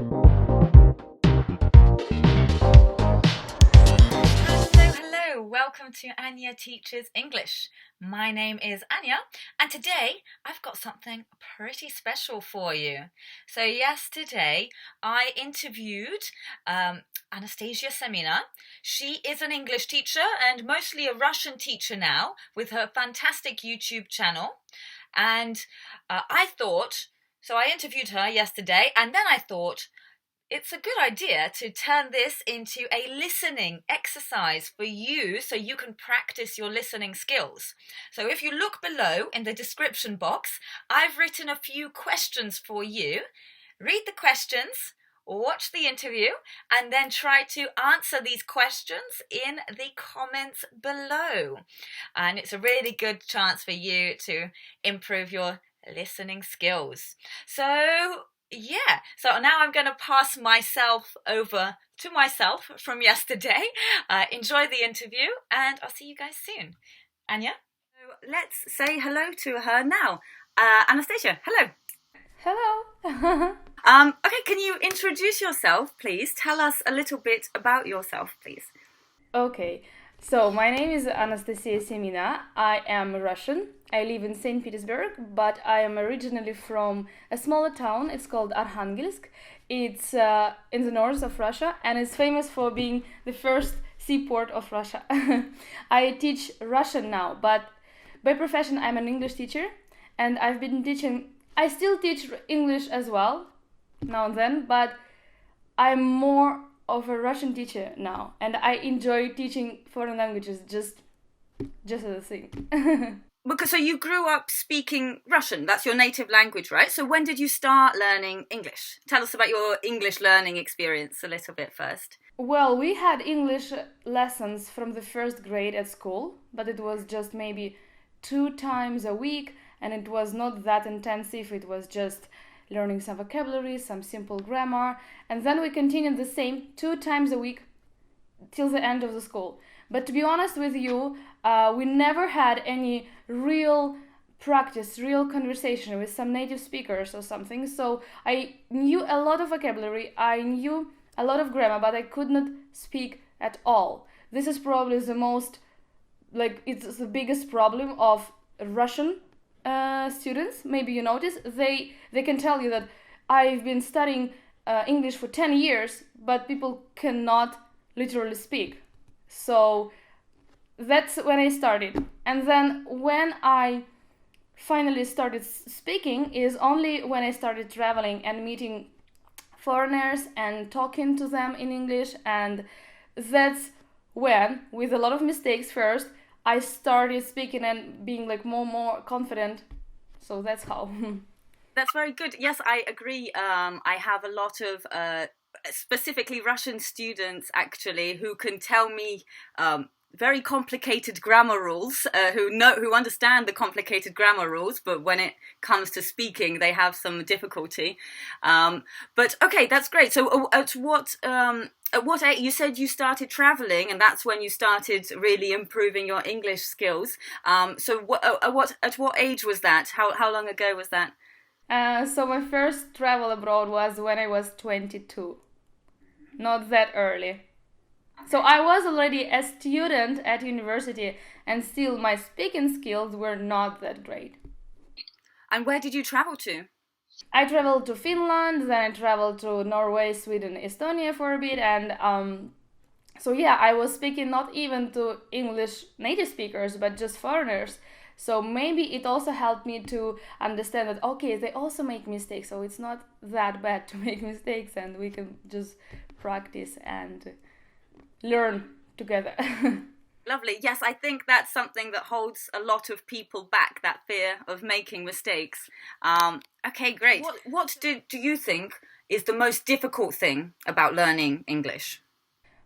Hello, welcome to Anya Teaches English. My name is Anya, and today I've got something pretty special for you. So yesterday I interviewed Anastasia Semina. She is an English teacher and mostly a Russian teacher now with her fantastic YouTube channel. And I interviewed her yesterday, and then I thought, it's a good idea to turn this into a listening exercise for you so you can practice your listening skills. So if you look below in the description box, I've written a few questions for you. Read the questions, watch the interview, and then try to answer these questions in the comments below. And it's a really good chance for you to improve your listening skills. So now I'm going to pass myself over to myself from yesterday. Enjoy the interview, and I'll see you guys soon. Anya? So let's say hello to her now. Anastasia, hello. Hello. Okay, can you introduce yourself, please? Tell us a little bit about yourself, please. Okay, so my name is Anastasia Semina. I am Russian. I live in St. Petersburg, but I am originally from a smaller town. It's called Arkhangelsk. It's in the north of Russia, and it's famous for being the first seaport of Russia. I teach Russian now, but by profession I'm an English teacher, and I've been teaching. I still teach English as well, now and then, but I'm more of a Russian teacher now, and I enjoy teaching foreign languages just as a thing. So you grew up speaking Russian. That's your native language, right? So when did you start learning English? Tell us about your English learning experience a little bit first. Well, we had English lessons from the first grade at school, but it was just maybe 2 times a week, and it was not that intensive. It was just learning some vocabulary, some simple grammar, and then we continued the same 2 times a week till the end of the school. But to be honest with you, we never had any real practice, real conversation with some native speakers or something. So I knew a lot of vocabulary, I knew a lot of grammar, but I could not speak at all. This is probably it's the biggest problem of Russian students. Maybe you notice, they can tell you that I've been studying English for 10 years, but people cannot literally speak. So that's when I started. And then when I finally started speaking is only when I started traveling and meeting foreigners and talking to them in English. And that's when, with a lot of mistakes first, I started speaking and being more confident. So that's how. That's very good. Yes, I agree. I have a lot of specifically Russian students actually who can tell me very complicated grammar rules, who understand the complicated grammar rules, but when it comes to speaking, they have some difficulty. But okay, that's great. So at what age, you said you started traveling, and that's when you started really improving your English skills. So at what age was that? How long ago was that? So my first travel abroad was when I was 22. Not that early. So I was already a student at university, and still my speaking skills were not that great. And where did you travel to? I traveled to Finland, then I traveled to Norway, Sweden, Estonia for a bit, and I was speaking not even to English native speakers, but just foreigners. So maybe it also helped me to understand that, okay, they also make mistakes, so it's not that bad to make mistakes, and we can just practice and learn together. Lovely. Yes, I think that's something that holds a lot of people back, that fear of making mistakes. Okay, great. What do you think is the most difficult thing about learning English?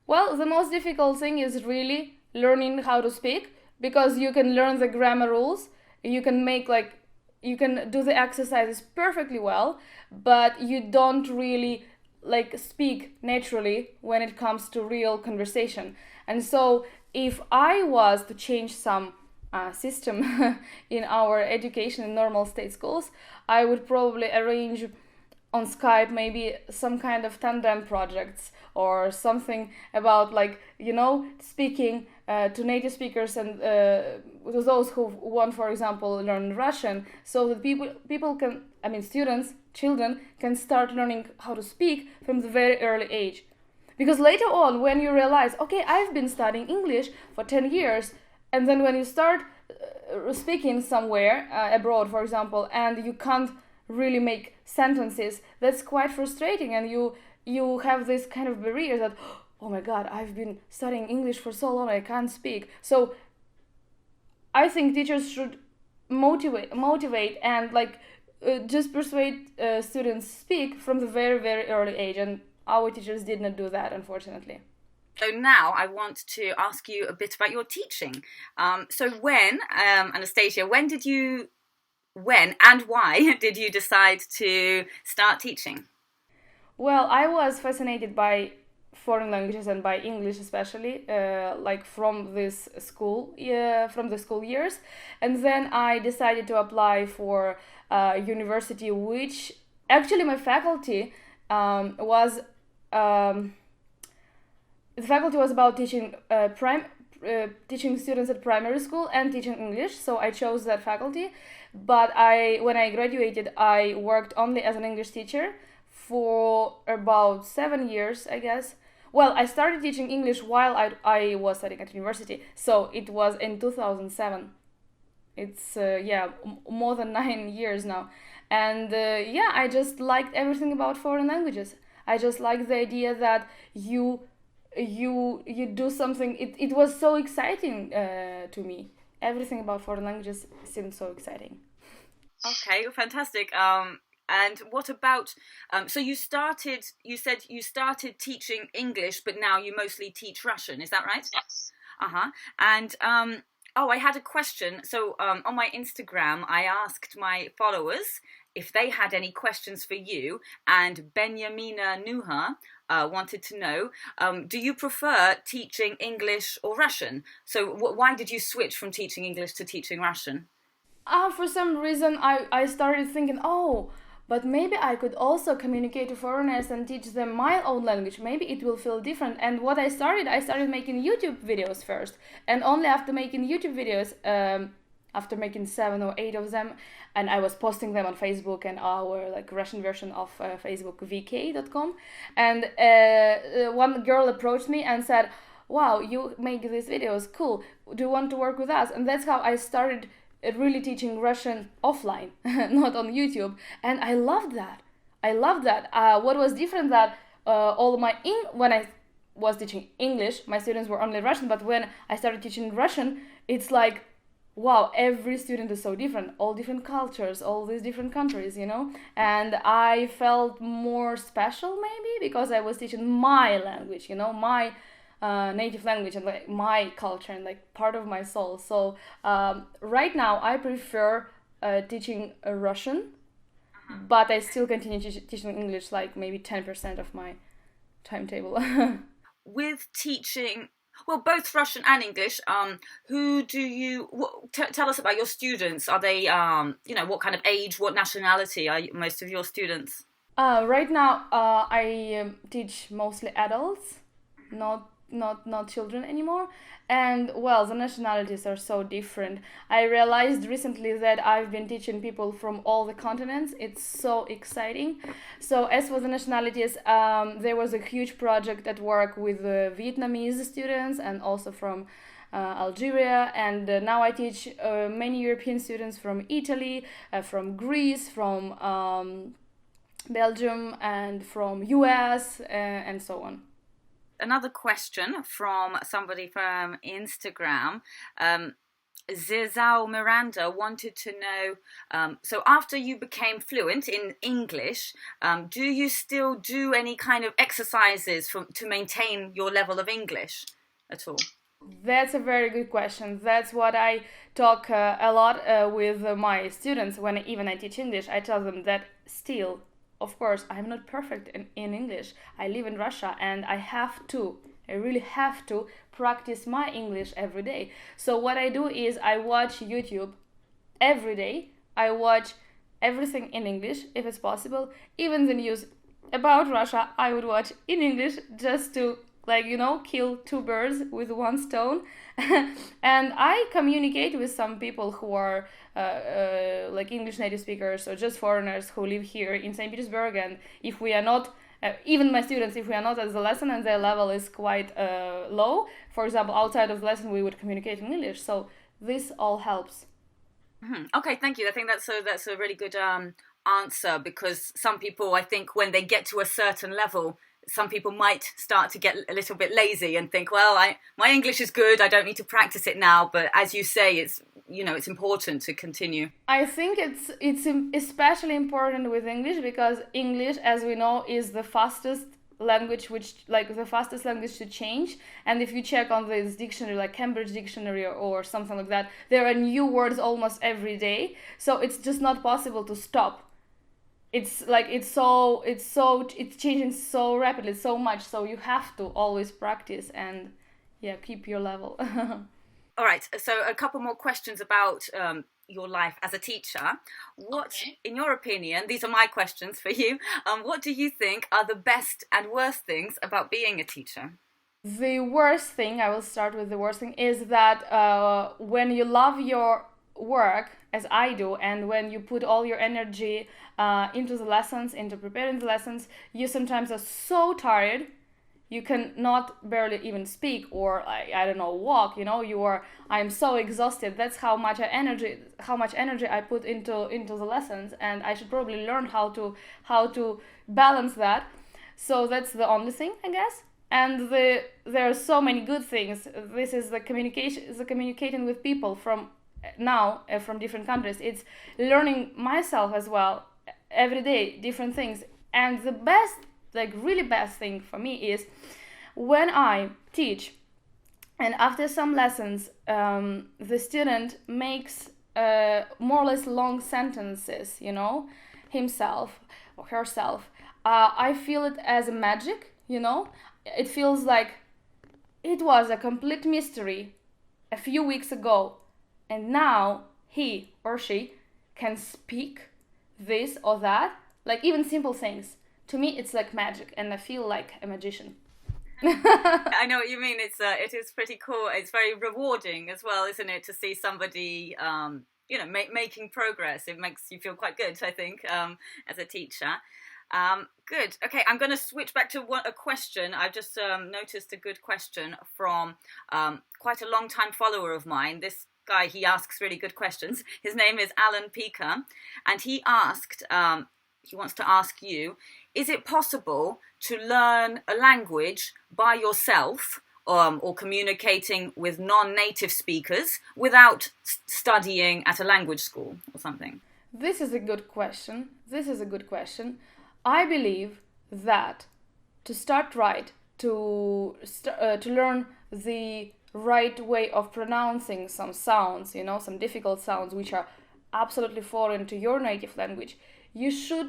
Well, the most difficult thing is really learning how to speak, because you can learn the grammar rules, you can do the exercises perfectly well, but you don't really speak naturally when it comes to real conversation. And so if I was to change some system in our education in normal state schools, I would probably arrange on Skype, maybe some kind of tandem projects or something about, like, speaking to native speakers and to those who want, for example, learn Russian, so that people can, I mean, students, children can start learning how to speak from the very early age. Because later on, when you realize, okay, I've been studying English for 10 years, and then when you start speaking somewhere abroad, for example, and you can't really make sentences, that's quite frustrating, and you have this kind of barrier that, oh my god, I've been studying English for so long, I can't speak. So I think teachers should motivate and, like, just persuade students speak from the very very early age, and our teachers did not do that, unfortunately. So now I want to ask you a bit about your teaching. So when, Anastasia, when and why did you decide to start teaching? Well, I was fascinated by foreign languages and by English, especially, like from the school years, and then I decided to apply for university, which actually my faculty was. The faculty was about teaching students at primary school and teaching English, so I chose that faculty. But when I graduated, I worked only as an English teacher for about 7 years, I guess. Well, I started teaching English while I was studying at university, so it was in 2007. It's more than 9 years now, and yeah, I just liked everything about foreign languages. I just like the idea that you do something. It was so exciting to me. Everything about foreign languages seemed so exciting. Okay, fantastic. And what about, so you said you started teaching English, but now you mostly teach Russian, is that right? Yes. Uh-huh. And, oh, I had a question. So on my Instagram, I asked my followers if they had any questions for you, and Benjamina Nuha wanted to know, do you prefer teaching English or Russian? So why did you switch from teaching English to teaching Russian? For some reason, I started thinking, oh, but maybe I could also communicate to foreigners and teach them my own language. Maybe it will feel different. And what I started making YouTube videos first. And only after making YouTube videos, after making 7 or 8 of them, and I was posting them on Facebook and our, like, Russian version of Facebook, vk.com. And one girl approached me and said, wow, you make these videos, cool. Do you want to work with us? And that's how I started really teaching Russian offline, not on YouTube, and I loved that. What was different that when I was teaching English, my students were only Russian, but when I started teaching Russian, it's like, wow, every student is so different, all different cultures, all these different countries, and I felt more special, maybe because I was teaching my language, my native language, and, like, my culture, and, like, part of my soul. So right now I prefer teaching Russian, but I still continue teaching English, like maybe 10% of my timetable. With teaching, well, both Russian and English, who do you tell us about your students? Are they, what kind of age, what nationality are most of your students? Right now, I teach mostly adults, not children anymore. And, well, the nationalities are so different. I realized recently that I've been teaching people from all the continents. It's so exciting. So as for the nationalities, there was a huge project at work with Vietnamese students and also from Algeria, and now I teach many European students from Italy, from Greece, from Belgium, and from US, and so on. Another question from somebody from Instagram. Zizao Miranda wanted to know, so after you became fluent in English, do you still do any kind of exercises to maintain your level of English at all? That's a very good question. That's what I talk a lot with my students when I teach English. I tell them that still, of course, I'm not perfect in English. I live in Russia, and I really have to practice my English every day. So what I do is I watch YouTube every day. I watch everything in English if it's possible. Even the news about Russia, I would watch in English just to, like, kill two birds with one stone. And I communicate with some people who are like English native speakers or just foreigners who live here in St. Petersburg. And if we are not, even my students, if we are not at the lesson and their level is quite low, for example, outside of the lesson, we would communicate in English. So this all helps. Okay, thank you. I think that's a really good answer, because some people, I think, when they get to a certain level, some people might start to get a little bit lazy and think, well, my English is good, I don't need to practice it now. But as you say, it's important to continue. I think it's especially important with English because English, as we know, is the fastest language, the fastest language to change. And if you check on this dictionary, like Cambridge Dictionary or something like that, there are new words almost every day. So it's just not possible to stop. It's changing so rapidly, so much. So you have to always practice and keep your level. All right, so a couple more questions about your life as a teacher. What, in your opinion, these are my questions for you, what do you think are the best and worst things about being a teacher? The worst thing, I will start with the worst thing, is that when you love your work, as I do, and when you put all your energy into the lessons, into preparing the lessons, you sometimes are so tired you can not barely even speak or I don't know, walk. I'm so exhausted. That's how much energy I put into the lessons, and I should probably learn how to balance that. So that's the only thing, I guess. And there are so many good things. This is the communicating with people from different countries. It's learning myself as well every day, different things. And the best, like really best thing for me is when I teach and after some lessons the student makes more or less long sentences, himself or herself. I feel it as a magic. It feels like it was a complete mystery a few weeks ago, and now he or she can speak this or that, like even simple things. To me, it's like magic, and I feel like a magician. I know what you mean. It is pretty cool. It's very rewarding as well, isn't it, to see somebody making progress. It makes you feel quite good, I think, as a teacher. Good. Okay, I'm going to switch back to a question. I've just noticed a good question from quite a long-time follower of mine. This guy, he asks really good questions. His name is Alan Peaker, and he wants to ask you, is it possible to learn a language by yourself or communicating with non-native speakers without studying at a language school or something? This is a good question. I believe that to start right, to learn the right way of pronouncing some sounds, some difficult sounds which are absolutely foreign to your native language, you should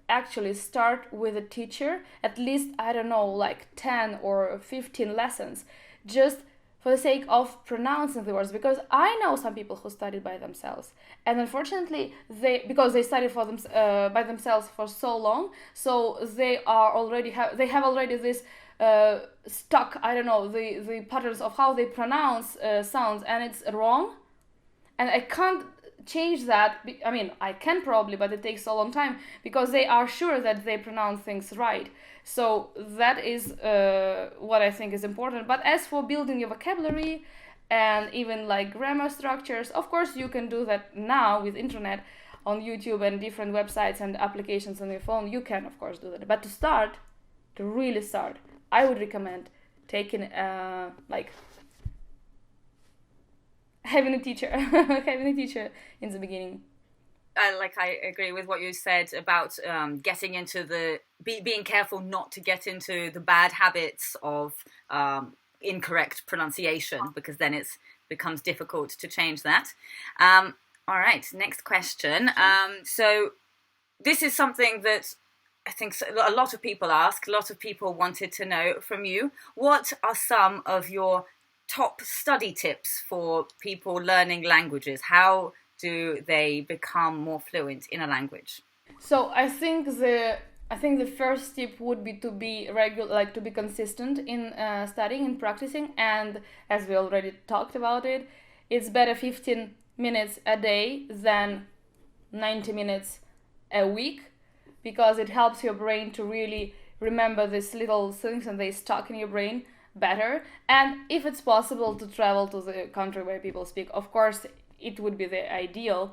actually start with a teacher, at least, I don't know, like 10 or 15 lessons, just for the sake of pronouncing the words, because I know some people who studied by themselves, and unfortunately because they studied by themselves for so long, so they have already this stuck, I don't know, the patterns of how they pronounce sounds, and it's wrong, and I can't change that. I mean, I can probably, but it takes a long time because they are sure that they pronounce things right. So that is what I think is important. But as for building your vocabulary and even like grammar structures, of course you can do that now with internet, on YouTube and different websites and applications on your phone. You can of course do that. But to really start, I would recommend taking having a teacher in the beginning. I agree with what you said about getting into being careful not to get into the bad habits of incorrect pronunciation, because then it becomes difficult to change that. All right, next question. So this is something that I think a lot of people ask, a lot of people wanted to know from you. What are some of your top study tips for people learning languages? How do they become more fluent in a language? So I think the first tip would be to be regular, like to be consistent in studying and practicing. And as we already talked about it, it's better 15 minutes a day than 90 minutes a week, because it helps your brain to really remember these little things and they stuck in your brain better. And if it's possible to travel to the country where people speak, of course it would be the ideal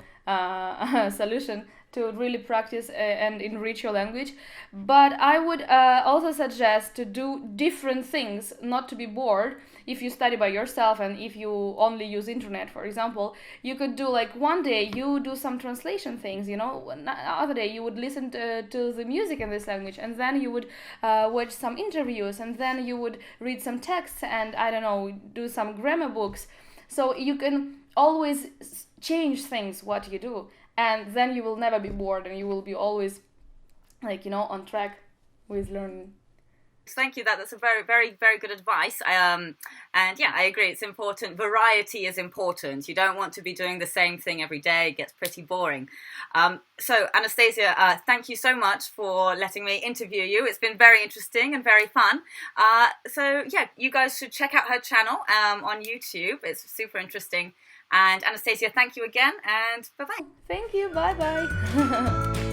solution to really practice and enrich your language. But I would also suggest to do different things, not to be bored. If you study by yourself and if you only use internet, for example, you could do like one day you do some translation things, you know, other day you would listen to the music in this language, and then you would watch some interviews, and then you would read some texts, and I don't know, do some grammar books. So you can always change things what you do, and then you will never be bored and you will be always, like, you know, on track with learning. Thank you. That's a very, very, very good advice. And yeah, I agree. It's important. Variety is important. You don't want to be doing the same thing every day. It gets pretty boring. So Anastasia, thank you so much for letting me interview you. It's been very interesting and very fun. So yeah, you guys should check out her channel on YouTube. It's super interesting. And Anastasia, thank you again, and bye-bye. Thank you. Bye-bye.